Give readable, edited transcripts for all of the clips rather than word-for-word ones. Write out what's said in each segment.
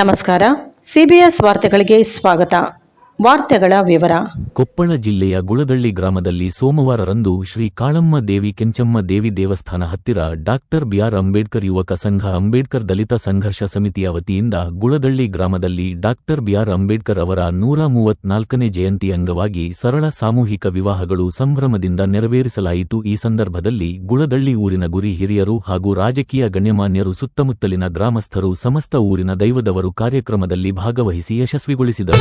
ನಮಸ್ಕಾರ. ಸಿಬಿಎಸ್ ವಾರ್ತೆಗಳಿಗೆ ಸ್ವಾಗತ. ವಾರ್ತೆಗಳ ವಿವರ. ಕೊಪ್ಪಳ ಜಿಲ್ಲೆಯ ಗುಳದಳ್ಳಿ ಗ್ರಾಮದಲ್ಲಿ ಸೋಮವಾರರಂದು ಶ್ರೀ ಕಾಳಮ್ಮ ದೇವಿ ಕೆಂಚಮ್ಮ ದೇವಿ ದೇವಸ್ಥಾನ ಹತ್ತಿರ ಡಾಕ್ಟರ್ ಬಿಆರ್ ಅಂಬೇಡ್ಕರ್ ಯುವಕ ಸಂಘ ಅಂಬೇಡ್ಕರ್ ದಲಿತ ಸಂಘರ್ಷ ಸಮಿತಿಯ ವತಿಯಿಂದ ಗುಳದಳ್ಳಿ ಗ್ರಾಮದಲ್ಲಿ ಡಾಕ್ಟರ್ ಬಿಆರ್ ಅಂಬೇಡ್ಕರ್ ಅವರ 134ನೇ ಜಯಂತಿ ಅಂಗವಾಗಿ ಸರಳ ಸಾಮೂಹಿಕ ವಿವಾಹಗಳು ಸಂಭ್ರಮದಿಂದ ನೆರವೇರಿಸಲಾಯಿತು. ಈ ಸಂದರ್ಭದಲ್ಲಿ ಗುಳದಳ್ಳಿ ಊರಿನ ಗುರಿ ಹಿರಿಯರು ಹಾಗೂ ರಾಜಕೀಯ ಗಣ್ಯಮಾನ್ಯರು ಸುತ್ತಮುತ್ತಲಿನ ಗ್ರಾಮಸ್ಥರು ಸಮಸ್ತ ಊರಿನ ದೈವದವರು ಕಾರ್ಯಕ್ರಮದಲ್ಲಿ ಭಾಗವಹಿಸಿ ಯಶಸ್ವಿಗೊಳಿಸಿದರು.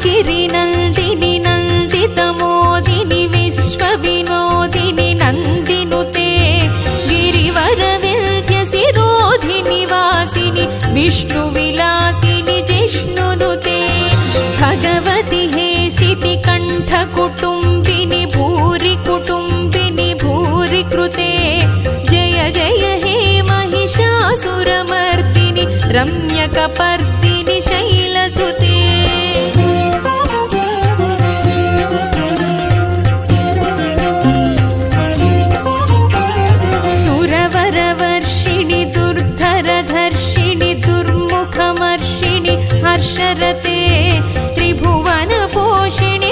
गिरि नंदिनि नंदित मोदिनि विश्व विनोदिनि नंदिनुते गिरिवर विंध्य शिरोधि निवासिनि विष्णु विलासिनि जिष्णुनुते भगवति हेशिति कंठ कुटुंबिनि भूरि कृते जय जय हे महिषासुरमर्दिनि रम्यकपर्दिनि शैलसुते सुरवरवर्षिणि दुर्धरधर्षिणि दुर्मुखमर्षिणि हर्षरते त्रिभुवनपोषिणि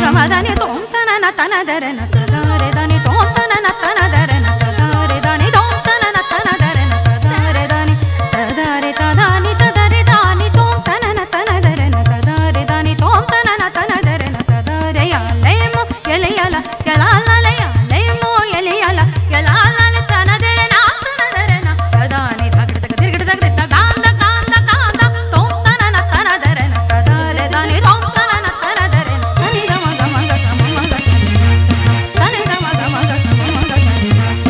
ಗಮದನಿ ತೋಂತನ ತನದರನ ತದರೆ ದನಿ ತೋಂತನ ತನದರನ ತದರೆ ದನಿ ತೋಂತನ ತನದರನ ತದರೆ ದನಿ ತದರೆ ತದಾನಿ ತದರೆ ದಾನಿ ತೋಂತನ ತನದರನ ತದರೆ ದನಿ ತೋಂತನ ತನದರನ ತದರೆ ಯಲೇಮು ಯಲೆಯಲ ಯಲಾಲಯ ಲೇಮು ಯಲೆಯಲ ಯಲಾಲಲ ತನದರನ ತನದರನ ತದಾನಿ ತಗಡ ತಿರುಗಡ ತಗಡ ತಗಾಂದ ಕಾಂದ ಕಾಂದ ತೋಂತನ ತನದರನ ತದರೆ ದನಿ ತೋಂತನ ತನದರನ ತನಿ ಗಮ ಗಮ ಗಮ ಗಮ ತನಿ ಗಮ ಗಮ ಗಮ ಗಮ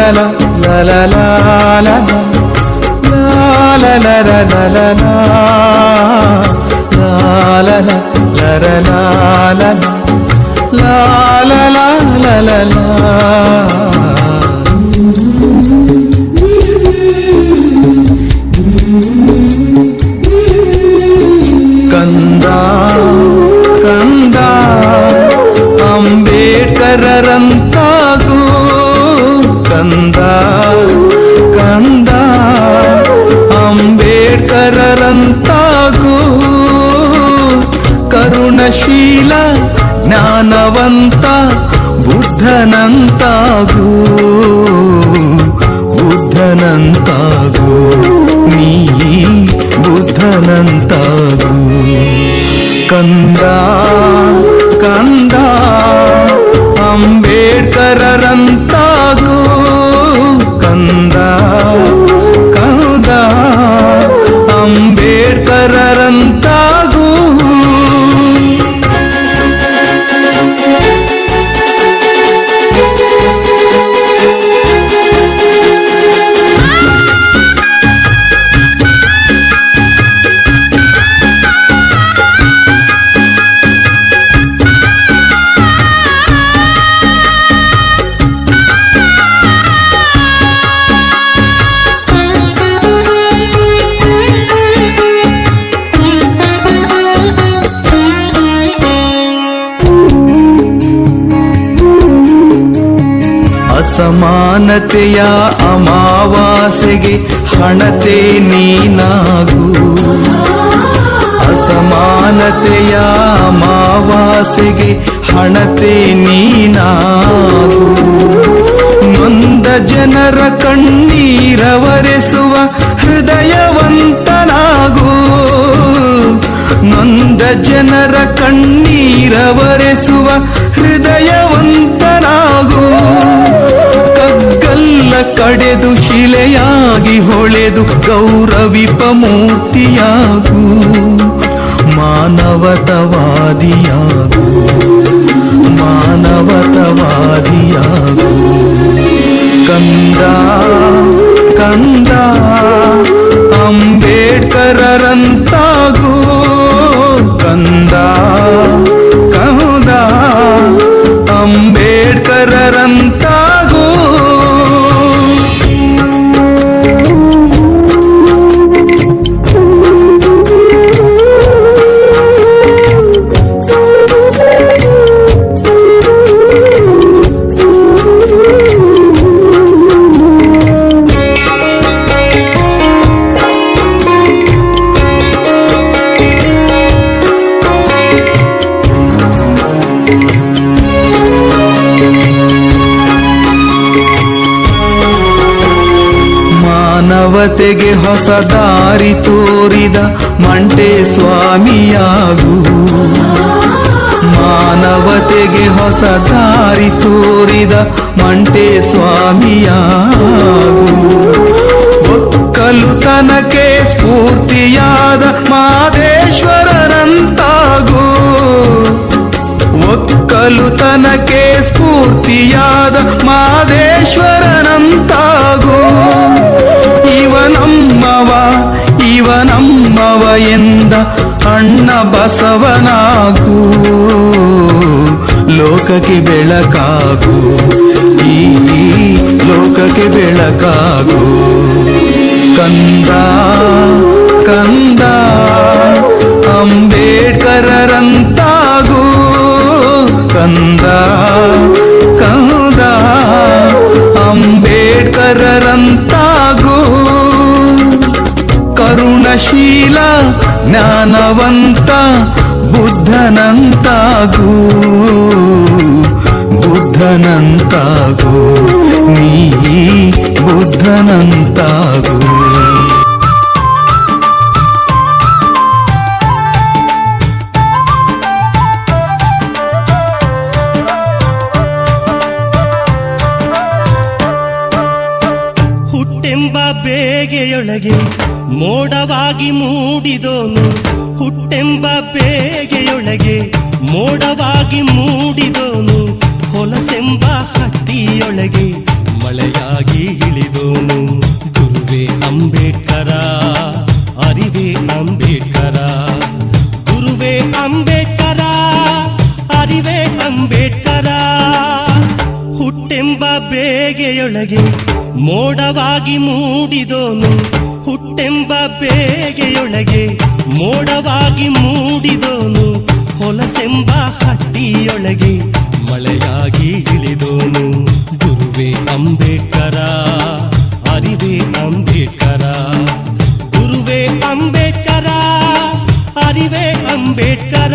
la la la la la la la la la la la la la la la. ಕಂದ ಕಂದ ಅಂಬೇಡ್ಕರರಂತಾಗು ಕಂದ ಕಂದ ಅಂಬೇಡ್ಕರರಂತಾಗು ಕರುಣಶೀಲ ಜ್ಞಾನವಂತ ಬುದ್ಧನಂತಾಗು ಬುದ್ಧನಂತಾಗು ನೀ ಬುದ್ಧನಂತಾಗು ಕಂದ ಕಂದ ಅಂಬೇಡ್ಕರರಂತಾಗು ಕಂದ ಕಂದ ಅಂಬೇಡ್ಕರರಂತಾಗು. ಅಸಮಾನತೆಯ ಅಮಾವಾಸ್ಯೆಗೆ ಹಣತೆ ನೀನಾಗು ಅಸಮಾನತೆಯ ಅಮಾವಾಸ್ಯೆಗೆ ಹಣತೆ ನೀನಾಗು ನೊಂದ ಜನರ ಕಣ್ಣೀರವರೆಸುವ ಹೃದಯವಂತನಾಗು ನೊಂದ ಜನರ ಕಣ್ಣೀರವರೆಸುವ ಹೃದಯವಂತನಾಗು ಕಗ್ಗಲ್ಲ ಕಡೆದು ಶಿಲೆಯಾಗಿ ಹೊಳೆದು ಗೌರವಿಪ ಮೂರ್ತಿಯಾಗು ಮಾನವತವಾದಿಯಾಗು ಮಾನವತವಾದಿಯಾಗು ಕಂದ ಕಂದ ಅಂಬೇಡ್ಕರರಂತಾಗು ಕಂದ ಕಂದ ಅಂಬೇಡ್ಕರರಂತಾಗು. ಮಾನವತೆಗೆ ಹೊಸ ದಾರಿ ತೋರಿದ ಮಂಟೆ ಸ್ವಾಮಿಯಾಗು ಮಾನವತೆಗೆ ಹೊಸ ದಾರಿ ತೋರಿದ ಮಂಟೆ ಸ್ವಾಮಿಯಾಗು ಒಕ್ಕಲುತನಕ್ಕೆ ಸ್ಫೂರ್ತಿಯಾದ ಮಾದೇಶ್ವರರಂತಾಗು ಒಕ್ಕಲುತನಕ್ಕೆ ಸ್ಫೂರ್ತಿಯಾದ ಮಾದೇಶ್ವರನಂತಾಗು ಇವನಮ್ಮವ ಎಂದ ಅಣ್ಣ ಬಸವನಾಗು ಲೋಕಕ್ಕೆ ಬೆಳಕಾಗು ಈ ಲೋಕಕ್ಕೆ ಬೆಳಕಾಗು ಕಂದ ಕಂದ ಅಂಬೇಡ್ಕರರಂತಾಗು ಕಂದ ಕಂದ ಅಂಬೇಡ್ಕರರಂತಾಗು ಕರುಣಶೀಲ ಜ್ಞಾನವಂತ ಬುದ್ಧನಂತಾಗು ಬುದ್ಧನಂತಾಗು ನೀ ಬುದ್ಧನಂತಾಗು. ಹುಟ್ಟೆಂಬ ಬೇಗೆಯೊಳಗೆ ಮೋಡವಾಗಿ ಮೂಡಿದೋನು ಹುಟ್ಟೆಂಬ ಬೇಗೆಯೊಳಗೆ ಮೋಡವಾಗಿ ಮೂಡಿದೋನು ಹೊಲಸೆಂಬ ಹಟ್ಟಿಯೊಳಗೆ ಮಳೆಯಾಗಿ ಅಂಬೇಡ್ಕರ ಹುಟ್ಟೆಂಬ ಬೇಗೆಯೊಳಗೆ ಮೋಡವಾಗಿ ಮೂಡಿದೋನು ಹುಟ್ಟೆಂಬ ಬೇಗೆಯೊಳಗೆ ಮೋಡವಾಗಿ ಮೂಡಿದೋನು ಹೊಲಸೆಂಬ ಹಟ್ಟಿಯೊಳಗೆ ಮಳೆಯಾಗಿ ಇಳಿದೋನು ಗುರುವೇ ಅಂಬೇಡ್ಕರ ಅರಿವೇ ಅಂಬೇಡ್ಕರ ಗುರುವೇ ಅಂಬೇಡ್ಕರ ಅರಿವೇ ಅಂಬೇಡ್ಕರ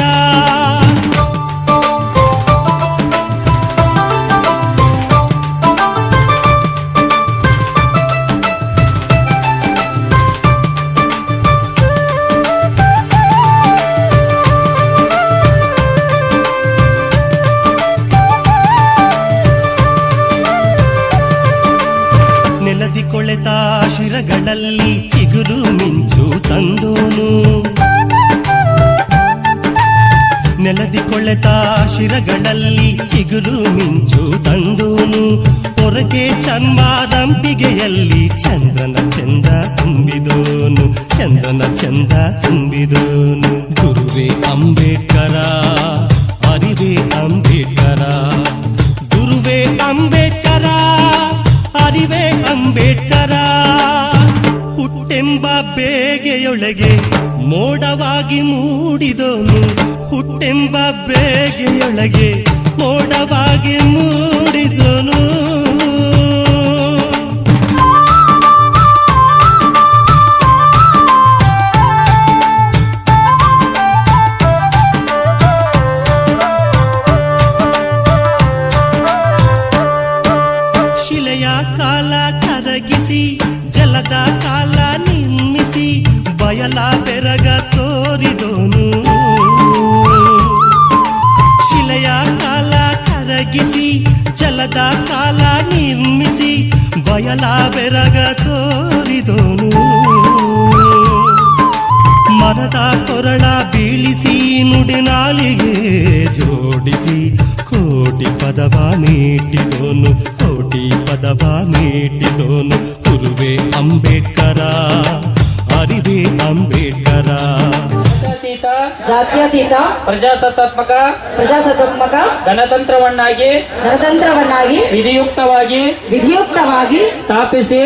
ನೆಲದಿ ಕೊಳೆತ ಶಿರಗಳಲ್ಲಿ ಚಿಗುರು ಮಿಂಚು ತಂದೋನು ನೆಲದಿ ಕೊಳೆತ ಶಿರಗಳಲ್ಲಿ ಚಿಗುರು ಮಿಂಚು ತಂದೋನು ಹೊರಗೆ ಚನ್ಮಾದಂಬಿಗೆಯಲ್ಲಿ ಚಂದ್ರನ ಚಂದ ತುಂಬಿದೋನು ಚಂದ್ರನ ಚಂದ ತುಂಬಿದೋನು ಗುರುವೇ ಅಂಬೇಡ್ಕರ ಅರಿವೇ ಅಂಬೇಡ್ಕರ ಗುರುವೇ ಅಂಬೇಡ್ಕರ ಅರಿವೇ ಅಂಬೇಡ್ಕರ ಹುಟ್ಟೆಂಬ ಬೇಗೆಯೊಳಗೆ ಮೋಡವಾಗಿ ಮೂಡಿದೋನು ಹುಟ್ಟೆಂಬ ಬೇಗೆಯೊಳಗೆ ಮೋಡವಾಗಿ ಮೂಡಿದೋನು ಶಿಲೆಯ ಕಾಲ ಕರಗಿಸಿ ಜಲದ ಕಾಲ ನಿರ್ಮಿಸಿ ಬಯಲ ಬೆರಗ ತೋರಿದೋನು ಶಿಲೆಯ ಕಾಲ ಕರಗಿಸಿ ಜಲದ ಕಾಲ ನಿರ್ಮಿಸಿ ಬಯಲ ಬೆರಗ ತೋರಿದೋನು ಮರದ ಕೊರಳ ಬೀಳಿಸಿ ನುಡಿನಾಲಿಗೆ ಜೋಡಿಸಿ ಕೋಟಿ ಪದವ ಮೀಟಿದೋನು ಕೋಟಿ ಪದವ ಮೀಟಿದೋನು ಗುರುವೇ ಅಂಬೇಡ್ಕರ ಅರಿವೇ ಅಂಬೇಡ್ಕರ ಜಾತ್ಯತೀತ ಪ್ರಜಾಸತ್ತಾತ್ಮಕ ಗಣತಂತ್ರವನ್ನಾಗಿ ವಿಧಿಯುಕ್ತವಾಗಿ ಸ್ಥಾಪಿಸಿ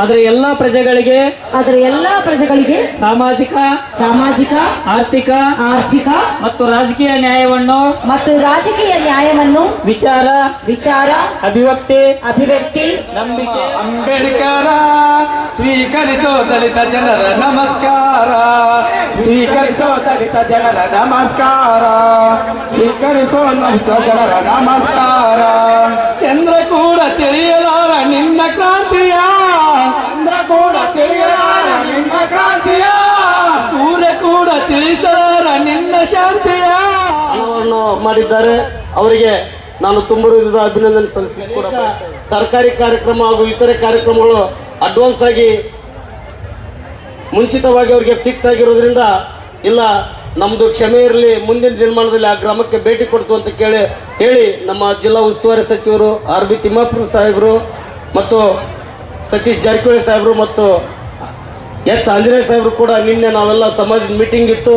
ಅದರ ಎಲ್ಲಾ ಪ್ರಜೆಗಳಿಗೆ ಸಾಮಾಜಿಕ ಆರ್ಥಿಕ ಮತ್ತು ರಾಜಕೀಯ ನ್ಯಾಯವನ್ನು ವಿಚಾರ ಅಭಿವ್ಯಕ್ತಿ ನಂಬಿಕೆ ಅಂಬೇಡ್ಕರ ಸ್ವೀಕರಿಸೋ ದಲಿತ ಜನರ ನಮಸ್ಕಾರ ಸ್ವೀಕರಿಸೋ ದಲಿತ ಜನರ ನಮಸ್ಕಾರ ಸ್ವೀಕರಿಸೋ ಜನರ ನಮಸ್ಕಾರ ಚಂದ್ರ ಕೂಡ ತಿಳಿಯಲಾರ ನಿನ್ನ ಕ್ರಾಂತಿಯ ಸೂರ್ಯ ಕೂಡ ತಿಳಿಸಲಾರ ನಿನ್ನ ಶಾಂತಿಯ ಮಾಡಿದ್ದಾರೆ. ಅವರಿಗೆ ನಾನು ತುಂಬ ಅಭಿನಂದನೆ ಸಲ್ಲಿಸಿ ಕೂಡ ಸರ್ಕಾರಿ ಕಾರ್ಯಕ್ರಮ ಹಾಗೂ ಇತರೆ ಕಾರ್ಯಕ್ರಮಗಳು ಅಡ್ವಾನ್ಸ್ ಆಗಿ ಮುಂಚಿತವಾಗಿ ಅವರಿಗೆ ಫಿಕ್ಸ್ ಆಗಿರೋದ್ರಿಂದ ಇಲ್ಲ ನಮ್ದು ಕ್ಷಮೆ ಇರಲಿ, ಮುಂದಿನ ದಿನಮಾನದಲ್ಲಿ ಆ ಗ್ರಾಮಕ್ಕೆ ಭೇಟಿ ಕೊಡ್ತು ಅಂತ ಹೇಳಿ ನಮ್ಮ ಜಿಲ್ಲಾ ಉಸ್ತುವಾರಿ ಸಚಿವರು ಆರ್ ಬಿ ತಿಮ್ಮಾಪುರ ಸಾಹೇಬರು ಮತ್ತು ಸತೀಶ್ ಜಾರಕಿಹೊಳಿ ಸಾಹೇಬರು ಮತ್ತು ಎಚ್ ಆಂಜನೇಯ ಸಾಹೇಬರು ಕೂಡ ನಿನ್ನೆ ನಾವೆಲ್ಲ ಸಮಾಜದ ಮೀಟಿಂಗ್ ಇತ್ತು.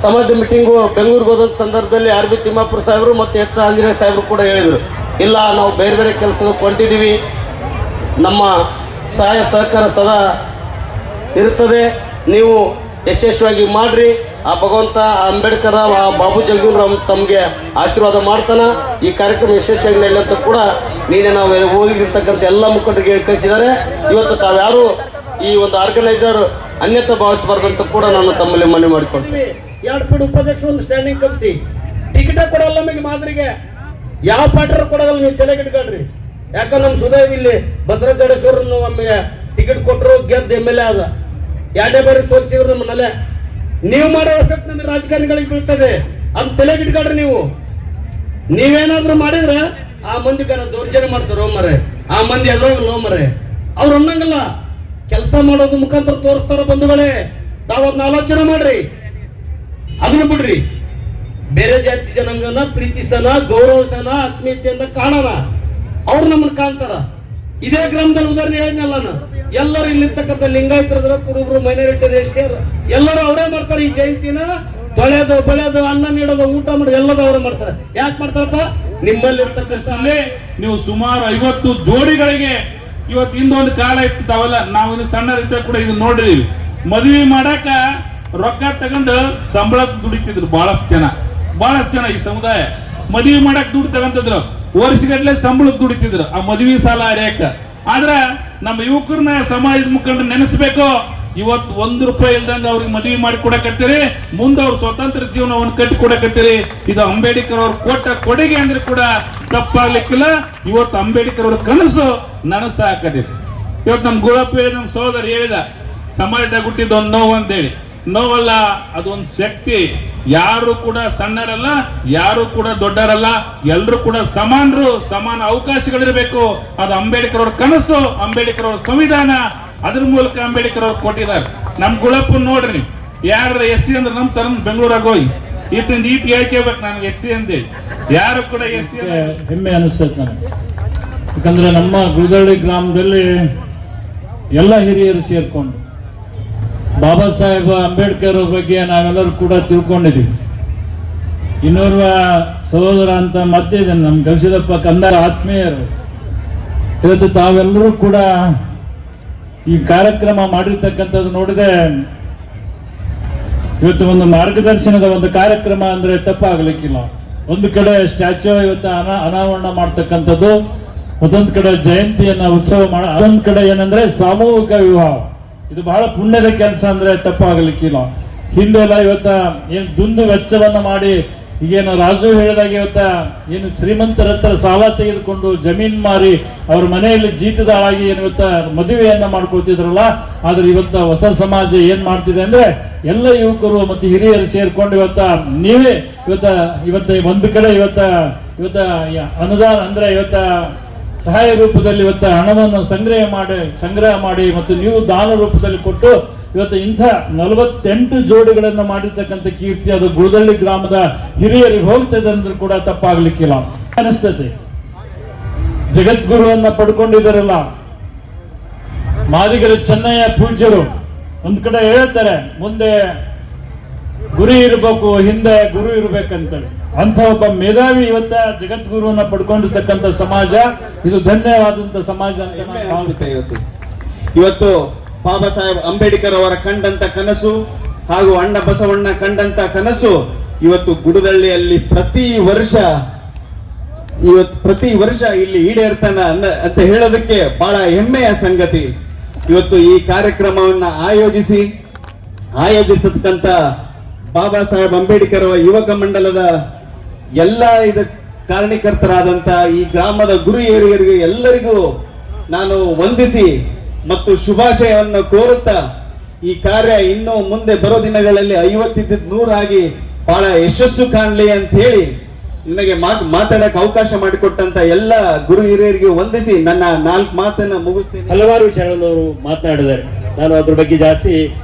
ಸಮಾಜದ ಮೀಟಿಂಗು ಬೆಂಗಳೂರಿಗೆ ಹೋದಂಥ ಸಂದರ್ಭದಲ್ಲಿ ಆರ್ ಬಿ ತಿಮ್ಮಾಪುರ ಸಾಹೇಬರು ಮತ್ತು ಎಚ್ ಆಂಜನೇಯ ಸಾಹೇಬರು ಕೂಡ ಹೇಳಿದರು, ಇಲ್ಲ ನಾವು ಬೇರೆ ಬೇರೆ ಕೆಲಸಕ್ಕೆ ಹೊಂಟಿದ್ದೀವಿ, ನಮ್ಮ ಸಹಾಯ ಸಹಕಾರ ಸದಾ ಇರುತ್ತದೆ, ನೀವು ಯಶಸ್ವಿಯಾಗಿ ಮಾಡ್ರಿ, ಆ ಭಗವಂತ ಅಂಬೇಡ್ಕರ್ ಆ ಬಾಬು ಜಗಜೀವನರಾಮ್ ತಮಗೆ ಆಶೀರ್ವಾದ ಮಾಡ್ತಾನ, ಈ ಕಾರ್ಯಕ್ರಮ ಯಶಸ್ವಿಯಾಗಿ ನಡೆಯಲಿ ಅಂತ ಕೂಡ ನೀನೆ ನಾವು ಹೋಗಿರ್ತಕ್ಕಂಥ ಎಲ್ಲ ಮುಖಂಡರಿಗೆ ಕಳಿಸಿದ್ದಾರೆ. ಇವತ್ತು ತಾವ್ಯಾರು ಈ ಒಂದು ಆರ್ಗನೈಸರ್ ಅನ್ಯತಾ ಭಾವಿಸಬಾರ್ದಂತ ಕೂಡ ನಾನು ತಮ್ಮಲ್ಲಿ ಮನವಿ ಮಾಡಿಕೊಳ್ತೀನಿ. 2 ಫೀಟ್ ಉಪಾಧ್ಯಕ್ಷ, ಒಂದು ಸ್ಟ್ಯಾಂಡಿಂಗ್ ಕಮಿಟಿ, ಟಿಕೆಟ್ ಕೊಡಲ್ಲ ನಮಗೆ ಮಾದರಿಗೆ, ಯಾವ ಪಾಠರು ಕೊಡಲ್ಲ, ನೀವು ತಲೆಗಿಟ್ಕೊಳ್ರಿ. ಯಾಕಂದ್ರೆ ನಮ್ಮ ಸುದೈವ್ ಇಲ್ಲಿ ಬಸವರಾಜೇಶ್ವರನ್ನು ಒಮ್ಮೆ ಟಿಕೆಟ್ ಕೊಟ್ಟರು, ಗೆದ್ದು MLA ಆದ, 2 ಬಾರಿ ಸೋಲಿಸಿದ್ರು ನಮ್ಮನ್ನಲ್ಲೇ. ನೀವು ಮಾಡೋ ಎಫೆಕ್ಟ್ ನಮ್ಮ ರಾಜಕಾರಣಿಗಳಿಗೆ ಬೀಳ್ತದೆ, ಅದು ತಲೆಗಿಟ್ಕೊಳ್ರಿ. ನೀವೇನಾದ್ರೂ ಮಾಡಿದ್ರೆ ಆ ಮಂದಿ ದೌರ್ಜನ್ಯ ಮಾಡ್ತಾರೋ ಮರೆ, ಆ ಮಂದಿ ಎದುರಾಗಲ್ಲ ಮರೆ, ಅವ್ರು ಅನ್ನಂಗಲ್ಲ, ಕೆಲಸ ಮಾಡೋದು ಮುಖಾಂತರ ತೋರಿಸ್ತಾರ. ಬಂಧುಗಳೇ, ತಾವದನ್ನ ಆಲೋಚನೆ ಮಾಡ್ರಿ, ಅದನ್ನ ಬಿಡ್ರಿ. ಬೇರೆ ಜಾತಿ ಜನಾಂಗನ ಪ್ರೀತಿಸನ, ಗೌರವಿಸನ, ಆತ್ಮೀಯತೆಯಿಂದ ಕಾಣೋಣ, ಅವ್ರು ನಮ್ಮನ್ನ ಕಾಣ್ತಾರ. ಇದೇ ಗ್ರಾಮದಲ್ಲಿ ಉದಾಹರಣೆ ಹೇಳಿದ್ನಲ್ಲ ನಾನು, ಎಲ್ಲರೂ ಇಲ್ಲಿರ್ತಕ್ಕಂಥ ಲಿಂಗಾಯತರದ್ರ, ಕುರುಬರು, ಮೈನಾರಿಟಿ, ಎಷ್ಟೇ ಎಲ್ಲರೂ ಅವರೇ ಮಾಡ್ತಾರೆ ಈ ಜಯಂತಿನ. ತೊಳೆಯೋದು ಬೆಳೆಯೋದು ಅನ್ನ ನೀಡೋದು ಊಟ ಮಾಡೋದು ಎಲ್ಲದೂ ಅವರು ಮಾಡ್ತಾರೆ. ಯಾಕೆ ಮಾಡ್ತಾರಪ್ಪ? ನಿಮ್ಮಲ್ಲಿ ಇರ್ತಕ್ಕಂಥ ನೀವು ಸುಮಾರು 50 ಜೋಡಿಗಳಿಗೆ ಇವತ್ತು ಹಿಂದೊಂದು ಕಾಲ ಇತ್ತು, ತಾವೆಲ್ಲ ನಾವು ಇದು ಸಣ್ಣರಿದ್ದಾಗ ಕೂಡ ಇದು ನೋಡಿದೀವಿ. ಮದುವೆ ಮಾಡಾಕ ರೊಕ್ಕ ತಗೊಂಡು ಸಂಬಳ ದುಡಿತಿದ್ರು ಬಹಳಷ್ಟು ಜನ ಈ ಸಮುದಾಯ. ಮದುವೆ ಮಾಡಕ್ ದುಡ್ಡು ತಗೊಂತಿದ್ರು, ವರ್ಷಗಟ್ಲೆ ಸಂಬಳಕ್ಕೆ ದುಡಿತಿದ್ರು ಆ ಮದುವೆ ಸಾಲ ಅರಿಯಕ. ಆದ್ರ ನಮ್ಮ ಯುವಕರನ್ನ ಸಮಾಜದ ಮುಖಂಡರು ನೆನೆಸ್ಬೇಕು. ಇವತ್ತು 1 ರೂಪಾಯಿ ಇಲ್ದಂಗ ಅವ್ರಿಗೆ ಮದುವೆ ಮಾಡಿ ಕೊಡಕತ್ತೀರಿ, ಮುಂದೆ ಅವ್ರ ಸ್ವತಂತ್ರ ಜೀವನವನ್ನು ಕಟ್ಟಿ ಕೊಡಕತ್ತೀರಿ. ಇದು ಅಂಬೇಡ್ಕರ್ ಅವ್ರ ಕೊಟ್ಟ ಕೊಡುಗೆ ಅಂದ್ರೆ ಕೂಡ ತಪ್ಪಾಗ್ಲಿಕ್ಕಿಲ್ಲ. ಇವತ್ತು ಅಂಬೇಡ್ಕರ್ ಅವ್ರ ಕನಸು ನನಸು ಹಾಕದಿರಿ. ಇವತ್ತು ನಮ್ ಗುಳಪ್ಪ ನಮ್ಮ ಸಹೋದರ ಹೇಳಿದ, ಸಮಾಜದಾಗ ಹುಟ್ಟಿದ ಒಂದು ನೋವು ಅಂತೇಳಿ. ನೋವಲ್ಲ, ಅದೊಂದು ಶಕ್ತಿ. ಯಾರು ಕೂಡ ಸಣ್ಣರಲ್ಲ, ಯಾರು ಕೂಡ ದೊಡ್ಡರಲ್ಲ, ಎಲ್ಲರೂ ಕೂಡ ಸಮಾನರು, ಸಮಾನ ಅವಕಾಶಗಳಿರಬೇಕು. ಅದು ಅಂಬೇಡ್ಕರ್ ಅವ್ರ ಕನಸು, ಅಂಬೇಡ್ಕರ್ ಅವ್ರ ಸಂವಿಧಾನ. ಅದ್ರ ಮೂಲಕ ಅಂಬೇಡ್ಕರ್ ಅವ್ರು ಕೊಟ್ಟಿದ್ದಾರೆ. ನಮ್ ಗುಳಪ್ಪ ನೋಡ್ರಿ, ಯಾರ SC ಅಂದ್ರೆ ನಮ್ ತರ ಬೆಂಗಳೂರಾಗ ಹೋಗಿ ಈತಿಂದ ಈಟ್ ಹೇಳ್ಕೇಬೇಕು ನನಗೆ SC ಅಂತೇಳಿ. ಯಾರು ಕೂಡ SC ಹೆಮ್ಮೆ ಅನಿಸ್ತೈತೆ ನನಗೆ. ಯಾಕಂದ್ರೆ ನಮ್ಮ ಗುಳದಳ್ಳಿ ಗ್ರಾಮದಲ್ಲಿ ಎಲ್ಲ ಹಿರಿಯರು ಸೇರ್ಕೊಂಡು ಬಾಬಾ ಸಾಹೇಬ್ ಅಂಬೇಡ್ಕರ್ ಅವ್ರ ಬಗ್ಗೆ ನಾವೆಲ್ಲರೂ ಕೂಡ ತಿಳ್ಕೊಂಡಿದ್ದೀವಿ. ಇನ್ನೋರ್ವ ಸಹೋದರ ಅಂತ ಮಧ್ಯೆ ಇದ್ದಾನೆ ನಮ್ಮ ಗವಿಸಿದಪ್ಪ ಕಂದಾರ ಆತ್ಮೀಯರು. ಇವತ್ತು ತಾವೆಲ್ಲರೂ ಕೂಡ ಈ ಕಾರ್ಯಕ್ರಮ ಮಾಡಿರ್ತಕ್ಕಂಥದ್ದು ನೋಡಿದೆ. ಇವತ್ತು ಒಂದು ಮಾರ್ಗದರ್ಶನದ ಒಂದು ಕಾರ್ಯಕ್ರಮ ಅಂದ್ರೆ ತಪ್ಪಾಗಲಿಕ್ಕಿಲ್ಲ. ಒಂದು ಕಡೆ ಸ್ಟ್ಯಾಚ್ಯೂ ಇವತ್ತು ಅನಾವರಣ ಮಾಡ್ತಕ್ಕಂಥದ್ದು, ಮತ್ತೊಂದು ಕಡೆ ಜಯಂತಿಯನ್ನ ಉತ್ಸವ ಅದೊಂದು ಕಡೆ ಏನಂದ್ರೆ ಸಾಮೂಹಿಕ ವಿವಾಹ. ಇದು ಬಹಳ ಪುಣ್ಯದ ಕೆಲಸ ಅಂದ್ರೆ ತಪ್ಪಾಗಲಿಕ್ಕಿಲ್ಲ. ಹಿಂದೆಲ್ಲ ಇವತ್ತ ಏನು ದುಂದು ವೆಚ್ಚವನ್ನ ಮಾಡಿ, ಈಗೇನು ರಾಜು ಹೇಳಿದಾಗ ಇವತ್ತ ಏನು ಶ್ರೀಮಂತರ ಹತ್ರ ಸಾಲ ತೆಗೆದುಕೊಂಡು ಜಮೀನ್ ಮಾರಿ ಅವ್ರ ಮನೆಯಲ್ಲಿ ಜೀತದಾಳಾಗಿ ಏನು ಇವತ್ತ ಮದುವೆಯನ್ನ ಮಾಡ್ಕೊಳ್ತಿದ್ರಲ್ಲ. ಆದ್ರೆ ಇವತ್ತ ಹೊಸ ಸಮಾಜ ಏನ್ ಮಾಡ್ತಿದೆ ಅಂದ್ರೆ ಎಲ್ಲ ಯುವಕರು ಮತ್ತು ಹಿರಿಯರು ಸೇರ್ಕೊಂಡು ನೀವೇ ಇವತ್ತ ಒಂದು ಕಡೆ ಇವತ್ತ ಅನುದಾನ ಅಂದ್ರೆ ಇವತ್ತ ಸಹಾಯ ರೂಪದಲ್ಲಿ ಹಣವನ್ನು ಸಂಗ್ರಹ ಮಾಡಿ ಮತ್ತು ನೀವು ದಾನ ರೂಪದಲ್ಲಿ ಕೊಟ್ಟು ಇವತ್ತು ಇಂಥ 48 ಜೋಡಿಗಳನ್ನ ಮಾಡಿರ್ತಕ್ಕಂಥ ಕೀರ್ತಿ ಅದು ಗುಳದಳ್ಳಿ ಗ್ರಾಮದ ಹಿರಿಯರಿಗೆ ಹೋಗ್ತದೆ ಅಂದ್ರೂ ಕೂಡ ತಪ್ಪಾಗ್ಲಿಕ್ಕಿಲ್ಲ ಅನಿಸ್ತದೆ. ಜಗದ್ಗುರುವನ್ನ ಪಡ್ಕೊಂಡಿದ್ದಾರಲ್ಲ ಮಾದಿಗರ ಚೆನ್ನಯ್ಯ ಪೂಜ್ಯರು, ಒಂದ್ ಕಡೆ ಹೇಳ್ತಾರೆ ಮುಂದೆ ಗುರಿ ಇರಬೇಕು, ಹಿಂದೆ ಗುರು ಇರ್ಬೇಕಂತೇಳಿ. ಅಂತ ಒಬ್ಬ ಮೇಧಾವಿ ಇವತ್ತ ಜಗದ್ಗುರುವನ್ನ ಪಡ್ಕೊಂಡಿರ್ತಕ್ಕಂಥ ಸಮಾಜ ಇದು ಧನ್ಯವಾದಂತ ಸಮಾಜ ಅಂತ ನಾನು ಭಾವಿಸ್ತೇನೆ. ಇವತ್ತು ಬಾಬಾ ಸಾಹೇಬ್ ಅಂಬೇಡ್ಕರ್ ಅವರ ಕಂಡಂತ ಕನಸು ಹಾಗೂ ಅಣ್ಣ ಬಸವಣ್ಣ ಕಂಡಂತ ಕನಸು ಇವತ್ತು ಗುಡದಳ್ಳಿಯಲ್ಲಿ ಪ್ರತಿ ವರ್ಷ ಇಲ್ಲಿ ಈಡೇರ್ತಾನ ಅಂತ ಹೇಳೋದಕ್ಕೆ ಬಹಳ ಹೆಮ್ಮೆಯ ಸಂಗತಿ. ಇವತ್ತು ಈ ಕಾರ್ಯಕ್ರಮವನ್ನ ಆಯೋಜಿಸತಕ್ಕಂತ ಬಾಬಾ ಸಾಹೇಬ್ ಅಂಬೇಡ್ಕರ್ ಅವರ ಯುವಕ ಮಂಡಲದ ಎಲ್ಲ ಕಾರಣೀಕರ್ತರಾದಂತ ಈ ಗ್ರಾಮದ ಗುರು ಹಿರಿಯರಿಗೆ ಎಲ್ಲರಿಗೂ ನಾನು ವಂದಿಸಿ ಮತ್ತು ಶುಭಾಶಯವನ್ನು ಕೋರುತ್ತಾ ಈ ಕಾರ್ಯ ಇನ್ನು ಮುಂದೆ ಬರೋ ದಿನಗಳಲ್ಲಿ 50 100 ಆಗಿ ಬಹಳ ಯಶಸ್ಸು ಕಾಣಲಿ ಅಂತ ಹೇಳಿ ನನಗೆ ಮಾತಾಡಕ್ಕೆ ಅವಕಾಶ ಮಾಡಿಕೊಟ್ಟಂತ ಎಲ್ಲ ಗುರು ಹಿರಿಯರಿಗೆ ವಂದಿಸಿ ನನ್ನ 4 ಮಾತನ್ನ ಮುಗಿಸ್ತೇನೆ. ಹಲವಾರು ವಿಚಾರಗಳನ್ನು ಮಾತನಾಡಿದ್ದಾರೆ, ನಾನು ಅದ್ರ ಬಗ್ಗೆ ಜಾಸ್ತಿ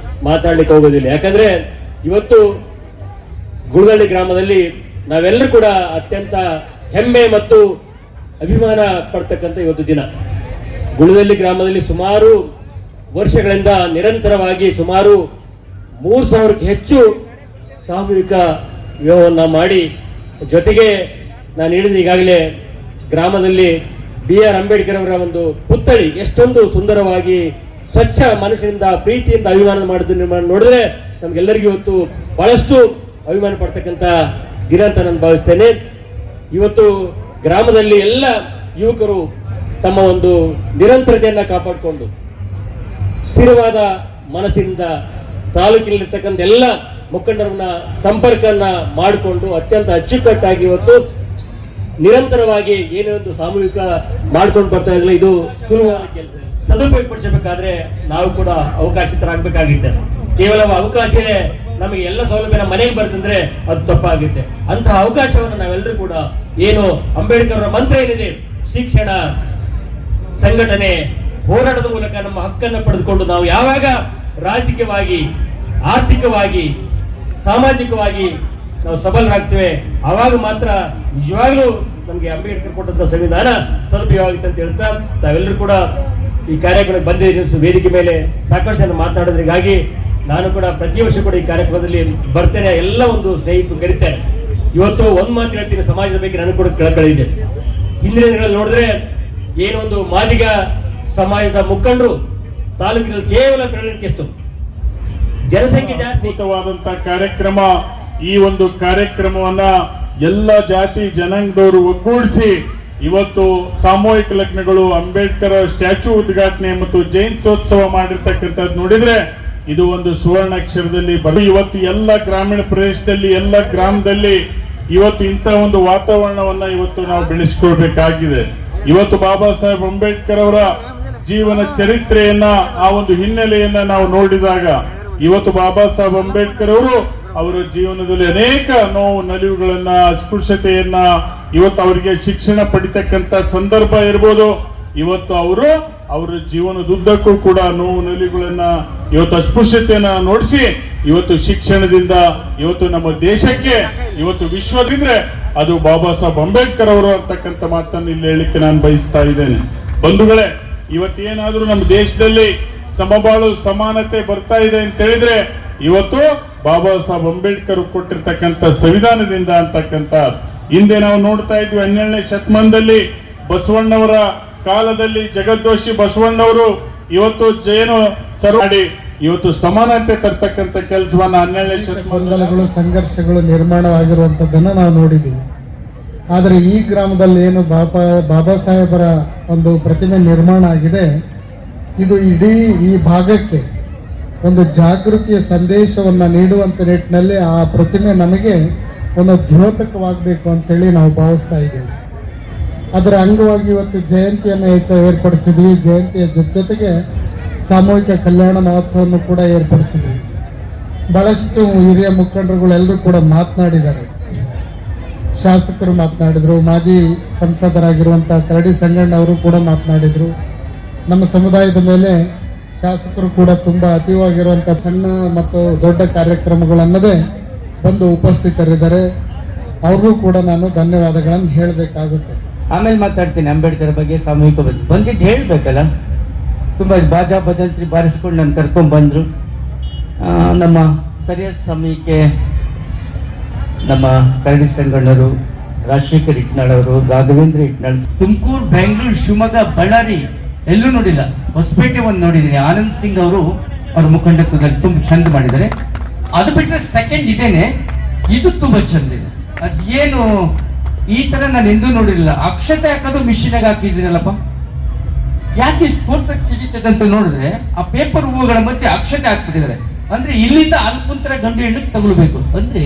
ಮಾತಾಡ್ಲಿಕ್ಕೆ ಹೋಗೋದಿಲ್ಲ. ಯಾಕಂದ್ರೆ ಇವತ್ತು ಗುಳದಳ್ಳಿ ಗ್ರಾಮದಲ್ಲಿ ನಾವೆಲ್ಲರೂ ಕೂಡ ಅತ್ಯಂತ ಹೆಮ್ಮೆ ಮತ್ತು ಅಭಿಮಾನ ಪಡ್ತಕ್ಕಂಥ ಇವತ್ತು ದಿನ. ಗುಳದಳ್ಳಿ ಗ್ರಾಮದಲ್ಲಿ ಸುಮಾರು ವರ್ಷಗಳಿಂದ ನಿರಂತರವಾಗಿ ಸುಮಾರು 3000ಕ್ಕೂ ಹೆಚ್ಚು ಸಾಮೂಹಿಕ ವಿವಾಹವನ್ನ ಮಾಡಿ, ಜೊತೆಗೆ ನಾನು ಹೇಳಿದ ಈಗಾಗಲೇ ಗ್ರಾಮದಲ್ಲಿ BR ಅಂಬೇಡ್ಕರ್ ಅವರ ಒಂದು ಪುತ್ಥಳಿ ಎಷ್ಟೊಂದು ಸುಂದರವಾಗಿ ಸ್ವಚ್ಛ ಮನಸ್ಸಿನಿಂದ ಪ್ರೀತಿಯಿಂದ ಅಭಿಮಾನ ಮಾಡಿದ್ದು ನೋಡಿದ್ರೆ ನಮ್ಗೆಲ್ಲರಿಗೂ ಇವತ್ತು ಬಹಳಷ್ಟು ಅಭಿಮಾನ ಪಡ್ತಕ್ಕಂಥ ದಿನ ಅಂತ ನಾನು ಭಾವಿಸ್ತೇನೆ. ಇವತ್ತು ಗ್ರಾಮದಲ್ಲಿ ಎಲ್ಲ ಯುವಕರು ತಮ್ಮ ಒಂದು ನಿರಂತರತೆಯನ್ನ ಕಾಪಾಡಿಕೊಂಡು ಸ್ಥಿರವಾದ ಮನಸ್ಸಿನಿಂದ ತಾಲೂಕಿನಲ್ಲಿರ್ತಕ್ಕಂಥ ಎಲ್ಲ ಮುಖಂಡರನ್ನ ಸಂಪರ್ಕವನ್ನ ಮಾಡಿಕೊಂಡು ಅತ್ಯಂತ ಅಚ್ಚುಕಟ್ಟಾಗಿ ಇವತ್ತು ನಿರಂತರವಾಗಿ ಏನೇ ಒಂದು ಸಾಮೂಹಿಕ ಮಾಡ್ಕೊಂಡು ಬರ್ತಾ ಇರಲಿಲ್ಲ. ಇದು ಸುಲಭವಾದ ಕೆಲಸ. ಸದುಪಯೋಗಪಡಿಸಬೇಕಾದ್ರೆ ನಾವು ಕೂಡ ಅವಕಾಶಿತರಾಗಬೇಕಾಗಿತ್ತೆ. ಕೇವಲ ಅವಕಾಶನೇ ನಮಗೆ ಎಲ್ಲ ಸೌಲಭ್ಯ ನಮ್ಮ ಮನೆಗೆ ಬರ್ತಂದ್ರೆ ಅದು ತಪ್ಪಾಗುತ್ತೆ. ಅಂತಹ ಅವಕಾಶವನ್ನು ನಾವೆಲ್ಲರೂ ಕೂಡ ಏನು ಅಂಬೇಡ್ಕರ್ ಅವರ ಮಂತ್ರ ಏನಿದೆ, ಶಿಕ್ಷಣ, ಸಂಘಟನೆ, ಹೋರಾಟದ ಮೂಲಕ ನಮ್ಮ ಹಕ್ಕನ್ನು ಪಡೆದುಕೊಂಡು ನಾವು ಯಾವಾಗ ರಾಜಕೀಯವಾಗಿ, ಆರ್ಥಿಕವಾಗಿ, ಸಾಮಾಜಿಕವಾಗಿ ನಾವು ಸಬಲರಾಗ್ತೇವೆ ಆವಾಗ ಮಾತ್ರ ನಿಜವಾಗ್ಲೂ ನಮಗೆ ಅಂಬೇಡ್ಕರ್ ಕೊಟ್ಟಂತ ಸಂವಿಧಾನ ಸದುಪಯೋಗ ಆಗುತ್ತೆ ಅಂತ ಹೇಳ್ತಾ ತಾವೆಲ್ಲರೂ ಕೂಡ ಈ ಕಾರ್ಯಕ್ರಮಕ್ಕೆ ಬಂದಿದ್ದೀರಿ. ವೇದಿಕೆ ಮೇಲೆ ಸಾಕಷ್ಟು ಜನ ಮಾತನಾಡೋದ್ರಿಗಾಗಿ ನಾನು ಕೂಡ ಪ್ರತಿ ವರ್ಷ ಕೂಡ ಈ ಕಾರ್ಯಕ್ರಮದಲ್ಲಿ ಬರ್ತೇನೆ, ಎಲ್ಲ ಒಂದು ಸ್ನೇಹಿತರು ಕರೀತಾರೆ. ಇವತ್ತು ಒಂದು ಮಾತು ಹೇಳ್ತೀನಿ, ಸಮಾಜದ ಬಗ್ಗೆ ನನಗೆ ಕೂಡ ಕಳಕಳಿದೆ. ಹಿಂದಿನ ದಿನಗಳಲ್ಲಿ ನೋಡಿದ್ರೆ ಏನೊಂದು ಮಾದಿಗ ಸಮಾಜದ ಮುಖಂಡರು ತಾಲೂಕಿನಲ್ಲಿ ಕೇವಲ ಬೆಳವಣಿಗೆ ಎಷ್ಟು ಜನಸಂಖ್ಯೆ ಜಾಸ್ತಿ. ಕಾರ್ಯಕ್ರಮ, ಈ ಒಂದು ಕಾರ್ಯಕ್ರಮವನ್ನ ಎಲ್ಲ ಜಾತಿ ಜನಾಂಗದವರು ಒಗ್ಗೂಡಿಸಿ ಇವತ್ತು ಸಾಮೂಹಿಕ ಲಗ್ನಗಳು, ಅಂಬೇಡ್ಕರ್ ಸ್ಟ್ಯಾಚ್ಯೂ ಉದ್ಘಾಟನೆ ಮತ್ತು ಜಯಂತ್ಯೋತ್ಸವ ಮಾಡಿರ್ತಕ್ಕಂಥದ್ದು ನೋಡಿದ್ರೆ ಇದು ಒಂದು ಸುವರ್ಣಾಕ್ಷರದಲ್ಲಿ ಇವತ್ತು ಎಲ್ಲ ಗ್ರಾಮೀಣ ಪ್ರದೇಶದಲ್ಲಿ, ಎಲ್ಲ ಗ್ರಾಮದಲ್ಲಿ ಇವತ್ತು ಇಂಥ ಒಂದು ವಾತಾವರಣವನ್ನ ಇವತ್ತು ನಾವು ಬೆಳೆಸಿಕೊಳ್ಬೇಕಾಗಿದೆ. ಇವತ್ತು ಬಾಬಾ ಸಾಹೇಬ್ ಅಂಬೇಡ್ಕರ್ ಅವರ ಜೀವನ ಚರಿತ್ರೆಯನ್ನ, ಆ ಒಂದು ಹಿನ್ನೆಲೆಯನ್ನ ನಾವು ನೋಡಿದಾಗ ಇವತ್ತು ಬಾಬಾ ಸಾಹೇಬ್ ಅಂಬೇಡ್ಕರ್ ಅವರು ಅವರ ಜೀವನದಲ್ಲಿ ಅನೇಕ ನೋವು ನಲಿವುಗಳನ್ನ, ಅಸ್ಪೃಶ್ಯತೆಯನ್ನ, ಇವತ್ತು ಅವರಿಗೆ ಶಿಕ್ಷಣ ಪಡಿತಕ್ಕಂತ ಸಂದರ್ಭ ಇರ್ಬೋದು. ಇವತ್ತು ಅವರು ಅವರ ಜೀವನದುದ್ದಕ್ಕೂ ಕೂಡ ನೋವು ನಲಿವುಗಳನ್ನ, ಇವತ್ತು ಅಸ್ಪೃಶ್ಯತೆಯನ್ನ ನೋಡಿಸಿ ಇವತ್ತು ಶಿಕ್ಷಣದಿಂದ ಇವತ್ತು ನಮ್ಮ ದೇಶಕ್ಕೆ ಇವತ್ತು ವಿಶ್ವದಿದ್ರೆ ಅದು ಬಾಬಾ ಸಾಹೇಬ್ ಅಂಬೇಡ್ಕರ್ ಅವರು ಅಂತಕ್ಕಂಥ ಮಾತನ್ನು ಇಲ್ಲಿ ಹೇಳಿಕ್ಕೆ ನಾನು ಬಯಸ್ತಾ ಇದ್ದೇನೆ. ಬಂಧುಗಳೇ, ಇವತ್ತೇನಾದ್ರೂ ನಮ್ಮ ದೇಶದಲ್ಲಿ ಸಮಬಾಳು ಸಮಾನತೆ ಬರ್ತಾ ಇದೆ ಅಂತ ಹೇಳಿದ್ರೆ ಇವತ್ತು ಬಾಬಾ ಸಾಹೇಬ್ ಅಂಬೇಡ್ಕರ್ ಕೊಟ್ಟಿರ್ತಕ್ಕಂಥ ಸಂವಿಧಾನದಿಂದ ಅಂತಕ್ಕಂಥ. ಹಿಂದೆ ನಾವು ನೋಡ್ತಾ ಇದ್ವಿ 12ನೇ ಶತಮಾನದಲ್ಲಿ ಬಸವಣ್ಣವರ ಕಾಲದಲ್ಲಿ ಜಗದ್ದೋಷಿ ಬಸವಣ್ಣವರು ಇವತ್ತು ಜೇನು ಮಾಡಿ ಇವತ್ತು ಸಮಾನತೆ ತರ್ತಕ್ಕಂಥ ಕೆಲಸವನ್ನ 12ನೇ ಶತಮಾನಗಳು ಸಂಘರ್ಷಗಳು ನಿರ್ಮಾಣವಾಗಿರುವಂತದ್ದನ್ನ ನಾವು ನೋಡಿದ್ದೀವಿ. ಆದರೆ ಈ ಗ್ರಾಮದಲ್ಲಿ ಏನು ಬಾಬಾ ಸಾಹೇಬರ ಒಂದು ಪ್ರತಿಮೆ ನಿರ್ಮಾಣ ಆಗಿದೆ, ಇದು ಇಡೀ ಈ ಭಾಗಕ್ಕೆ ಒಂದು ಜಾಗೃತಿಯ ಸಂದೇಶವನ್ನ ನೀಡುವಂತ ನಿಟ್ಟಿನಲ್ಲಿ ಆ ಪ್ರತಿಮೆ ನಮಗೆ ಒಂದು ದ್ಯೋತಕವಾಗಬೇಕು ಅಂತೇಳಿ ನಾವು ಭಾವಿಸ್ತಾ ಇದ್ದೀವಿ. ಅದರ ಅಂಗವಾಗಿ ಇವತ್ತು ಜಯಂತಿಯನ್ನು ಏರ್ಪಡಿಸಿದ್ವಿ. ಜಯಂತಿಯ ಜೊತೆಗೆ ಸಾಮೂಹಿಕ ಕಲ್ಯಾಣ ಮಹೋತ್ಸವವನ್ನು ಕೂಡ ಏರ್ಪಡಿಸಿದ್ವಿ. ಬಹಳಷ್ಟು ಹಿರಿಯ ಮುಖಂಡರುಗಳೆಲ್ಲರೂ ಕೂಡ ಮಾತನಾಡಿದ್ದಾರೆ. ಶಾಸಕರು ಮಾತನಾಡಿದ್ರು, ಮಾಜಿ ಸಂಸದರಾಗಿರುವಂಥ ಕರಡಿ ಸಂಗಣ್ಣ ಅವರು ಕೂಡ ಮಾತನಾಡಿದ್ರು. ನಮ್ಮ ಸಮುದಾಯದ ಮೇಲೆ ಶಾಸಕರು ಕೂಡ ತುಂಬಾ ಅತೀವಾಗಿರುವಂಥ ಸಣ್ಣ ಮತ್ತು ದೊಡ್ಡ ಕಾರ್ಯಕ್ರಮಗಳನ್ನದೇ ಬಂದು ಉಪಸ್ಥಿತರಿದ್ದಾರೆ. ಅವ್ರಿಗೂ ಕೂಡ ನಾನು ಧನ್ಯವಾದಗಳನ್ನು ಹೇಳಬೇಕಾಗುತ್ತೆ. ಆಮೇಲೆ ಮಾತಾಡ್ತೀನಿ ಅಂಬೇಡ್ಕರ್ ಬಗ್ಗೆ, ಸಾಮೂಹಿಕ ಬಗ್ಗೆ ಬಂದಿದ್ದು ಹೇಳ್ಬೇಕಲ್ಲ. ತುಂಬಾ ಬಾಜಾ ಭಜಂತ್ರಿ ಬಾರಿಸ್ಕೊಂಡು ನಾನು ಕರ್ಕೊಂಡ್ ಬಂದ್ರು. ನಮ್ಮ ಸರಿಯಾದ ಸಮಯಕ್ಕೆ ನಮ್ಮ ಕರಡಿ ಸಂಗಣ್ಣರು, ರಾಜಶೇಖರ್ ಇಟ್ನಾಳ್ ಅವರು, ರಾಘವೇಂದ್ರ ಇಟ್ನಾಳ್, ತುಮಕೂರು, ಬೆಂಗಳೂರು, ಶಿವಮೊಗ್ಗ, ಬಳ್ಳಾರಿ ಎಲ್ಲೂ ನೋಡಿಲ್ಲ. ಹೊಸಪೇಟೆ ಒಂದು ನೋಡಿದ್ದೀನಿ. ಆನಂದ್ ಸಿಂಗ್ ಅವರು ಅವ್ರ ಮುಖಂಡತ್ವದಲ್ಲಿ ತುಂಬಾ ಚಂದ ಮಾಡಿದ್ದಾರೆ. ಅದು ಬಿಟ್ಟರೆ ಸೆಕೆಂಡ್ ಇದೇನೆ, ಇದು ತುಂಬಾ ಚಂದ ಇದೆ. ಅದೇನು ಈ ತರ ನಾನು ಎಂದೂ ನೋಡಿರಲಿಲ್ಲ. ಅಕ್ಷತೆ ಹಾಕೋದು ಮಿಷಿನಾಗ ಹಾಕಿದ್ದೀರಲ್ಲಪ್ಪ, ಯಾಕೆ ಇಷ್ಟು ಕೋರ್ಸಾಗಿ ಸಿಡಿತದೆ ಅಂತ ನೋಡಿದ್ರೆ ಆ ಪೇಪರ್ ಹೂವುಗಳ ಮಧ್ಯೆ ಅಕ್ಷತೆ ಹಾಕ್ಬಿಟ್ಟಿದ್ದಾರೆ. ಅಂದ್ರೆ ಇಲ್ಲಿಂದ ಅಲ್ಕುಂತರ ಗಂಡು ಹೆಣ್ಣಿಗೆ ತಗೊಳ್ಬೇಕು ಅಂದ್ರೆ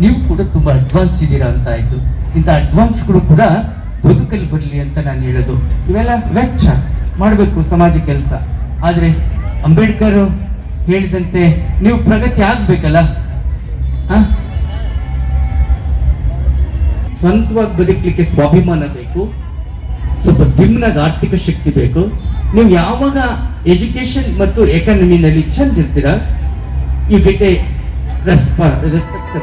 ನೀವು ಕೂಡ ತುಂಬಾ ಅಡ್ವಾನ್ಸ್ ಇದ್ದೀರಾ ಅಂತ ಆಯ್ತು. ಇಂಥ ಅಡ್ವಾನ್ಸ್ಗಳು ಕೂಡ ಬದುಕಲ್ಲಿ ಬರಲಿ ಅಂತ ನಾನು ಹೇಳೋದು. ಇವೆಲ್ಲ ವೆಚ್ಚ ಮಾಡಬೇಕು ಸಮಾಜ ಕೆಲಸ. ಆದ್ರೆ ಅಂಬೇಡ್ಕರ್ ಹೇಳಿದಂತೆ ನೀವು ಪ್ರಗತಿ ಆಗ್ಬೇಕಲ್ಲ. ಸ್ವಂತವಾಗಿ ಬದುಕಲಿಕ್ಕೆ ಸ್ವಾಭಿಮಾನ ಬೇಕು, ಸ್ವಲ್ಪ ದಿಮ್ನಾಗ ಆರ್ಥಿಕ ಶಕ್ತಿ ಬೇಕು. ನೀವು ಯಾವಾಗ ಎಜುಕೇಶನ್ ಮತ್ತು ಎಕಾನಮಿನಲ್ಲಿ ಚಂದ ಇರ್ತೀರಾ, ಯು ಗೆಟ್ ಎ ರೆಸ್ಪೆಕ್ಟ್.